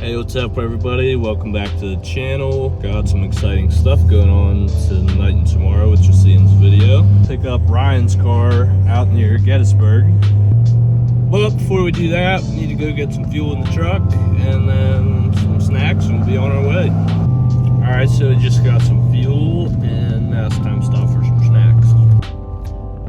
Hey, what's up everybody? Welcome back to the channel. Got some exciting stuff going on tonight and tomorrow, which you'll see in this video. Pick up Ryan's car out near Gettysburg. But before we do that, we need to go get some fuel in the truck and then some snacks and we'll be on our way. Alright, so we just got some fuel and now it's time to stop for some snacks.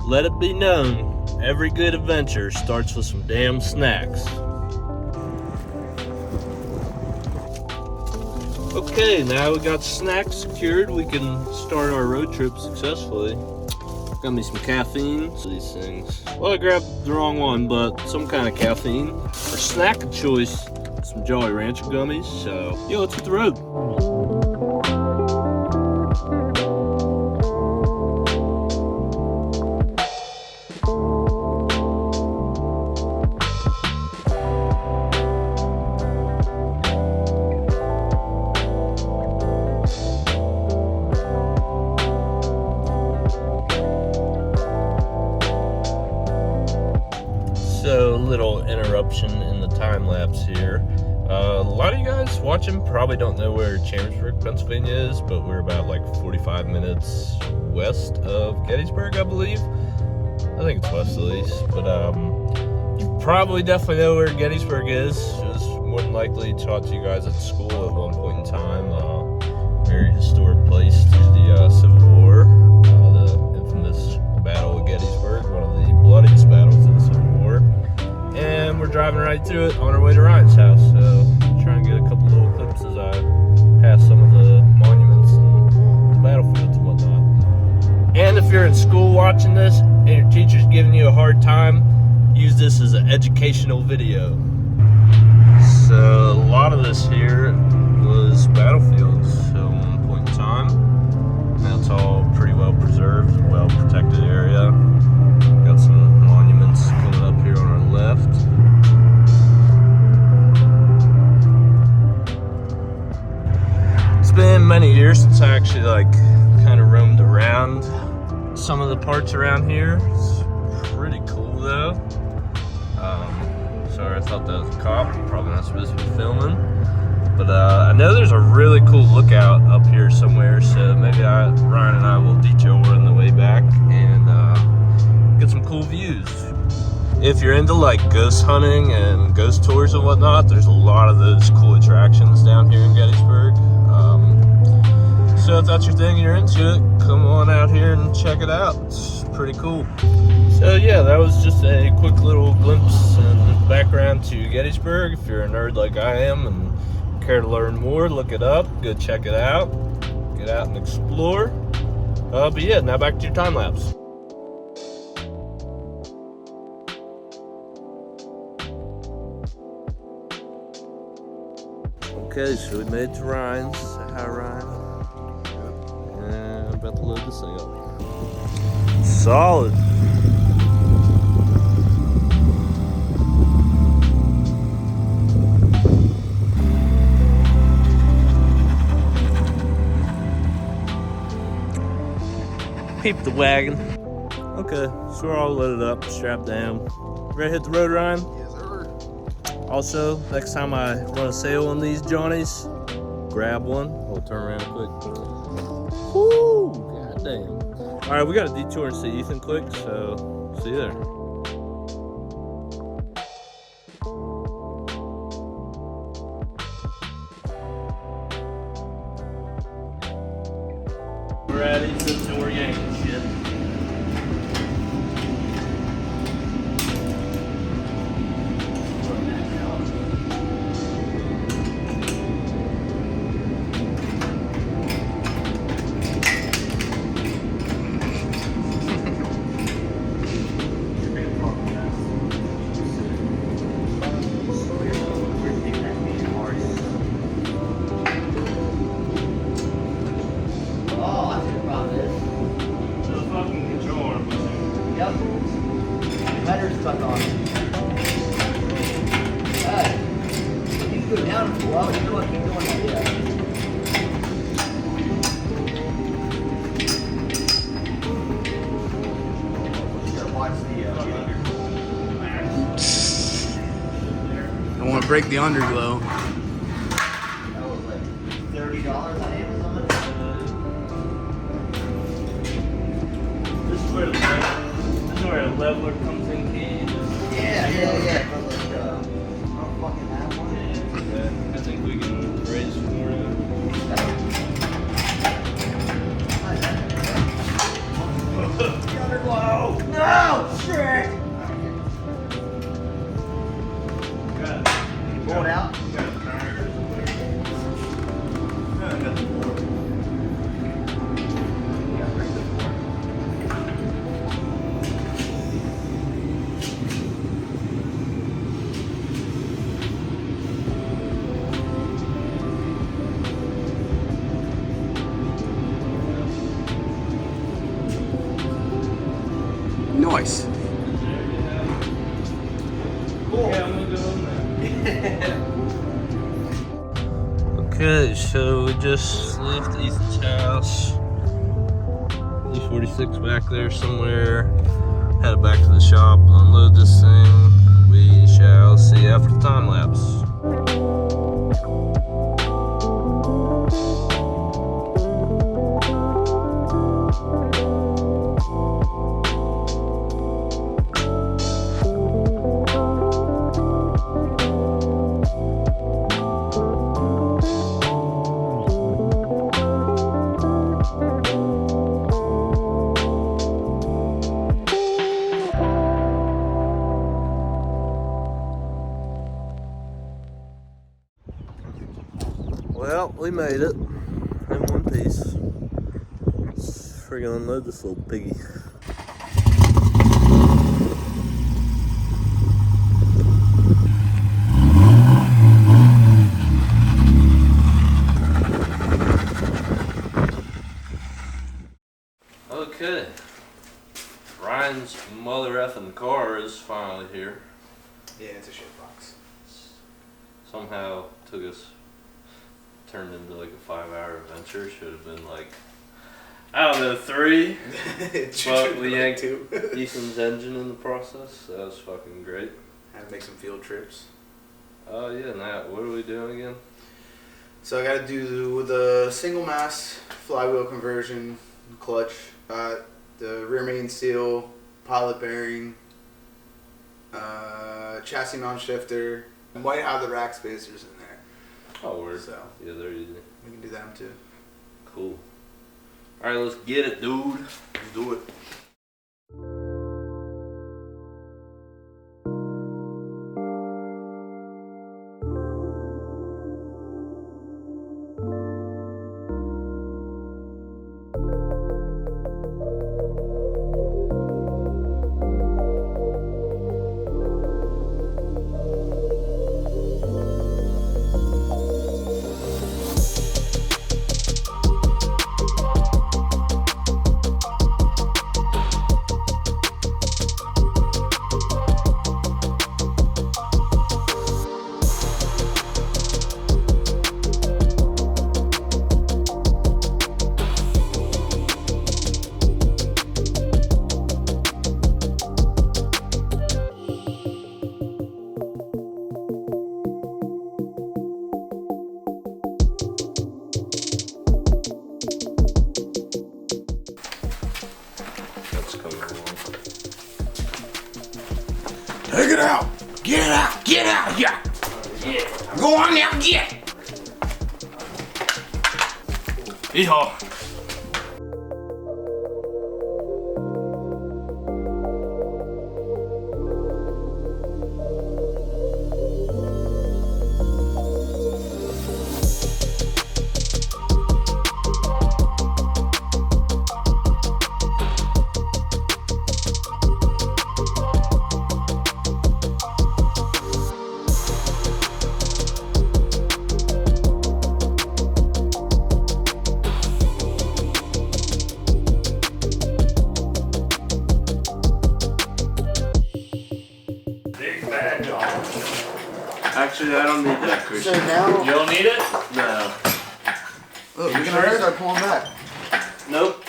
Let it be known, every good adventure starts with some damn snacks. Okay, now we got snacks secured, we can start our road trip successfully. Got me some caffeine. These things. Well, I grabbed the wrong one, but some kind of caffeine. For snack of choice, some Jolly Rancher gummies. So, yo, let's hit the road. So, little interruption in the time lapse here. A lot of you guys watching probably don't know where Chambersburg, Pennsylvania is, but we're about like 45 minutes west of Gettysburg, I believe. I think it's west at least, but you probably definitely know where Gettysburg is. It was more than likely taught to you guys at school at one point in time. Very historic place to the Civil War, the infamous Battle of Gettysburg, one of the bloodiest battles in the Civil War. And we're driving right through it on our way to Ryan's house, so try and get a couple little clips as I pass some of the monuments and the battlefields and whatnot. And if you're in school watching this and your teacher's giving you a hard time, use this as an educational video. So a lot of this here was battlefields at one point in time. Now it's all pretty well preserved, well protected area. Got some monuments coming up here on our left. It's been many years since I actually kind of roamed around some of the parts around here. It's pretty cool though. Sorry, I thought that was a cop. Probably not supposed to be filming. But I know there's a really cool lookout up here somewhere, so maybe Ryan and I will detour on the way back and get some cool views. If you're into like ghost hunting and ghost tours and whatnot, there's a lot of those cool attractions down here in Gettysburg. So if that's your thing and you're into it, come on out here and check it out. It's pretty cool. So yeah, that was just a quick little glimpse and background to Gettysburg. If you're a nerd like I am and care to learn more, look it up, go check it out, get out and explore. But yeah, now back to your time lapse. Okay, so we made it to Ryan's. Say hi, Ryan. And I'm about to load this thing up. Solid. Peep the wagon. Okay, so we're all loaded up, strapped down. Ready to hit the road, Ryan? Yes, sir. Also, next time I run a sale on these Johnnies, grab one. We'll turn around quick. Woo! God damn. Alright, we got a detour and see Ethan quick, so see you there. We're at Ethan's and we're yanking shit. Stuck on. Hey, you can go down for a while, you know what, keep doing that, yeah. You gotta watch the Don't want to break the underglow. $3 on Amazon. This is where the leveler comes in keys. Yeah. But like, I don't fucking have one. Yeah, I think we can raise more. Underglow! No! Shit! Pull it out? Nice. Cool. Yeah, I'm gonna go in there. Okay, so we just left Ethan's house. E46 back there somewhere. Headed back to the shop, unload this thing. We shall see after the time lapse. Well, we made it in one piece. Let's friggin' unload this little piggy. Okay, Ryan's mother effing car is finally here. Yeah, it's a shit box. Somehow took us, turned into like a 5-hour adventure. Should have been like, I don't know, 3. But we yanked Ethan's engine in the process. That was fucking great. Had to make some field trips. Oh yeah, now what are we doing again? So I got to do the single mass flywheel conversion, clutch, the rear main seal, pilot bearing, chassis mount shifter. I might have the rack spacers in there. Oh, word. So Yeah, they're easy. we can do them too. Cool. Alright, let's get it, dude. Let's do it. That's coming along. Take it out! Get it out! Get out! Yeah! Yeah. Go on now, get! Yeehaw. Actually, I don't need that, So Christian. now, You don't need it? No. look, we can already start pulling back. Nope.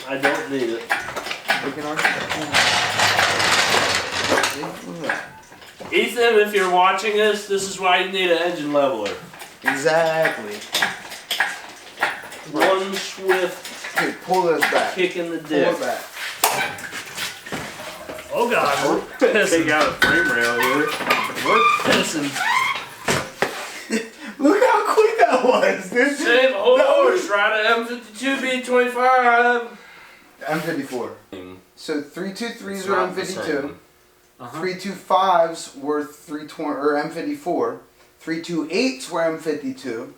I don't need it. We can already start pulling back. See? Look at that. Ethan, if you're watching this is why you need an engine leveler. Exactly. One swift Here, pull this back. kick in the Pull dick. it back. Oh God, we're Take pissing. out a frame rail here. We're pissing. Look how quick that was, dude. Save a whole horse, ride a M52 B25. M54. So 323s It's were not the M52. same. 325s were 320 or M54. 328s were M52.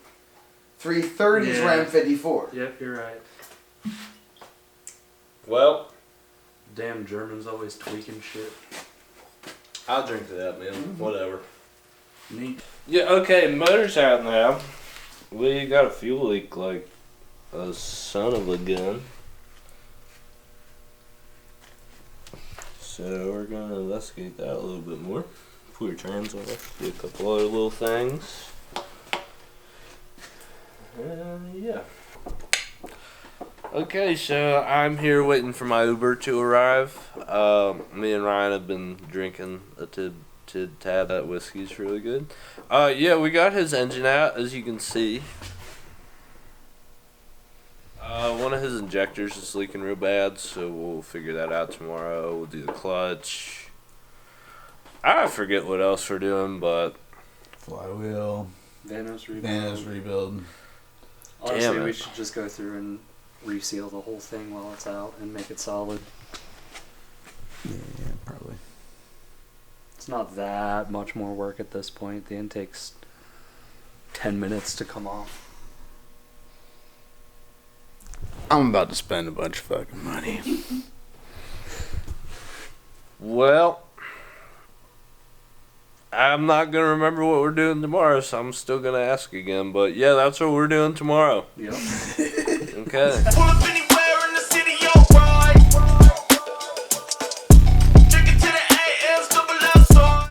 330s Yeah. were M54. Yep, you're right. Well, Damn Germans always tweaking shit. I'll drink to that, man. Whatever. Neat. Yeah, okay, motor's out now. We got a fuel leak like a son of a gun. So we're gonna investigate that a little bit more. Pull your trans off, do a couple other little things. Yeah. Okay, so I'm here waiting for my Uber to arrive. Me and Ryan have been drinking a tab. That whiskey's really good. Yeah, we got his engine out, as you can see. One of his injectors is leaking real bad, so we'll figure that out tomorrow. We'll do the clutch. I forget what else we're doing, but Flywheel, Vanos rebuild. Vanos rebuild. Honestly, Damn we it. should just go through and reseal the whole thing while it's out and make it solid. Yeah, probably. It's not that much more work at this point. The intake's 10 minutes to come off. I'm about to spend a bunch of fucking money. well, I'm not gonna remember what we're doing tomorrow, so I'm still gonna ask again. But yeah, that's what we're doing tomorrow. Yep. Okay. Pull up any